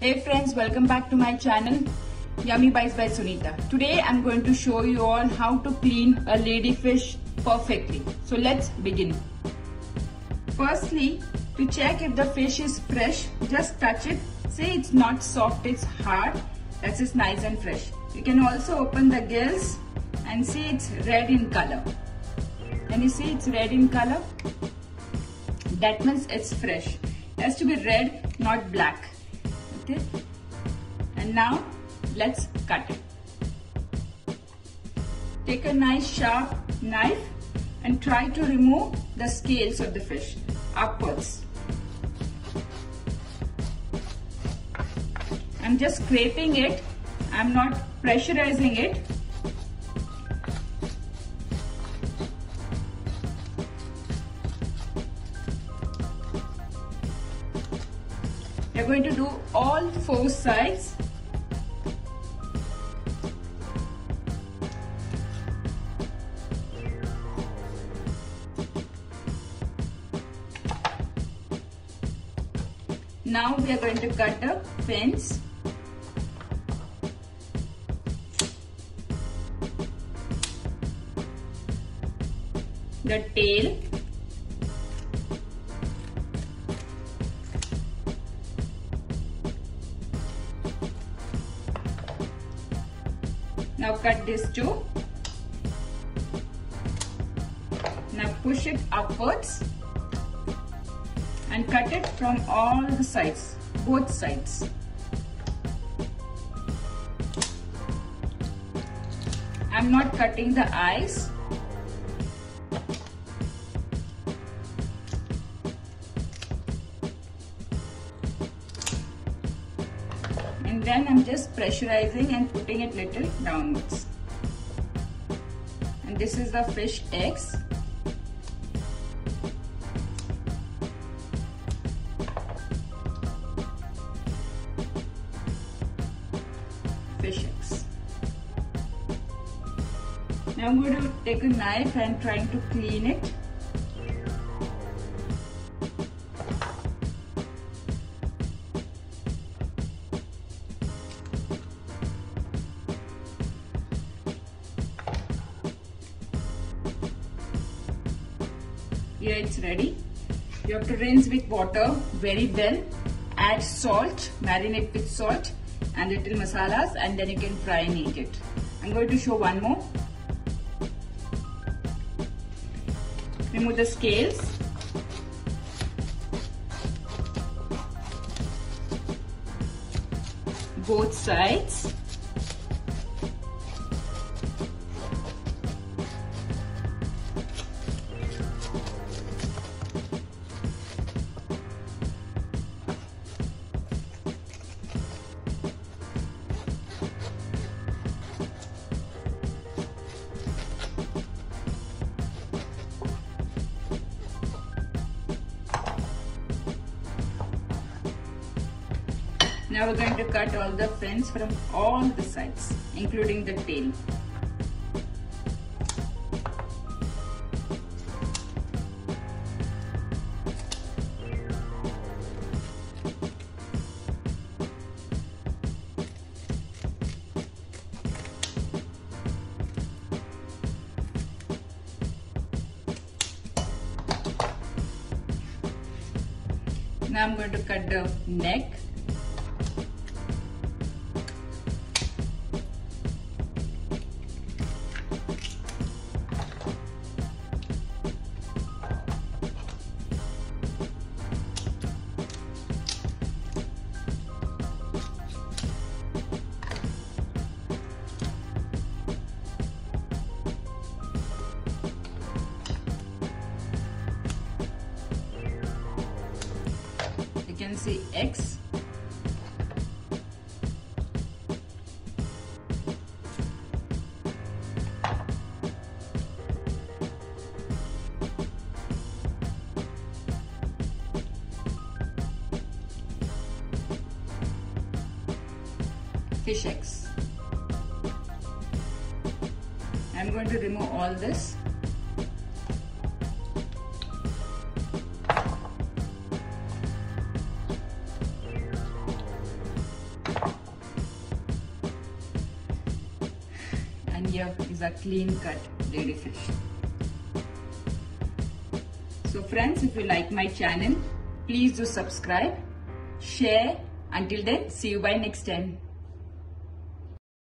Hey friends, welcome back to my channel Yummy Bites by Sunita. Today I'm going to show you all how to clean a ladyfish perfectly. So let's begin. Firstly, to check if the fish is fresh, just touch it. Say it's not soft, it's hard. That is nice and fresh. You can also open the gills and see it's red in color. Can you see it's red in color? That means it's fresh. It has to be red, not black. Okay. And now let's cut it. Take a nice sharp knife and try to remove the scales of the fish upwards. I'm just scraping it. I'm not pressurizing it. We're going to do all four sides. Now we are going to cut the fins. The tail. Now cut this too. Now push it upwards and cut it from all the sides, both sides. I'm not cutting the eyes. And then I'm just pressurizing and putting it little downwards. And this is the fish eggs. Fish eggs. Now I'm going to take a knife and trying to clean it. Here it's ready. You have to rinse with water very well. Add salt, marinate with salt and little masalas, and then you can fry and eat it. I'm going to show one more. Remove the scales. Both sides. Now we're going to cut all the fins from all the sides, including the tail. Now I'm going to cut the neck. You can see eggs. Fish eggs. I'm going to remove all this. here is a clean cut ladyfish. So friends, if you like my channel, please do subscribe, share. Until then, see you by next time.